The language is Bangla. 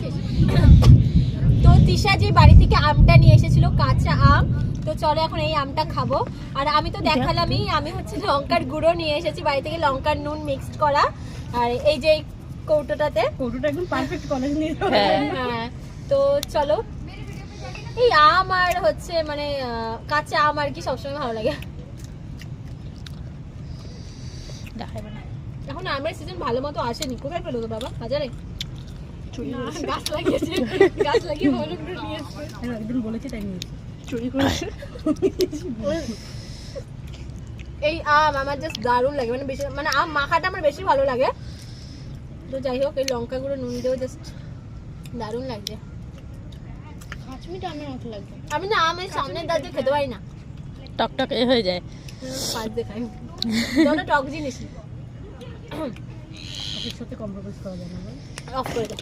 বুঝেছিস? তো তিশা যে বাড়ি থেকে আমটা নিয়ে এসেছিল, কাঁচা আম, তো চলো এখন এই আমটা খাবো। আর আমি তো দেখালামই, আমি হচ্ছে লঙ্কার গুঁড়ো নিয়ে এসেছি বাড়ি থেকে, লঙ্কার নুন মিক্সড করা। আর এই যে কৌটোটা একদম পারফেক্ট কলেজ নিয়ে। হ্যাঁ, তো চলো। এই আম আর হচ্ছে মানে কাঁচা আম আর কি সবসময় ভালো লাগে। এখন আমের সিজন ভালো মতো আসেনি। কোথায় পেলো তো বাবা? বাজারে গাছ লাগিয়েছে, গাছ লাগিয়ে ভালো করে নিয়ে এসছে। একদিন বলেছে তাই নিয়েছে, চুরি করেছে। এই আম আমার জাস্ট দারুণ লাগে, মানে বেশি মানে আম মাখাটা আমার বেশি ভালো লাগে। তো যাই হোক, এই লঙ্কা গুঁড়ো নুন দিয়েও জাস্ট দারুণ লাগছে। কাঁচমিটা আমার মতো লাগছে। আমি না আমের সামনের দাঁত দিয়ে খেতে পারি না, টকটক হয়ে যায়। পাঁচ দিয়ে খাই, ওটা টক জিনিস। সাথে কম্প্রোমাইজ করা যায় না, অফ করে দাও।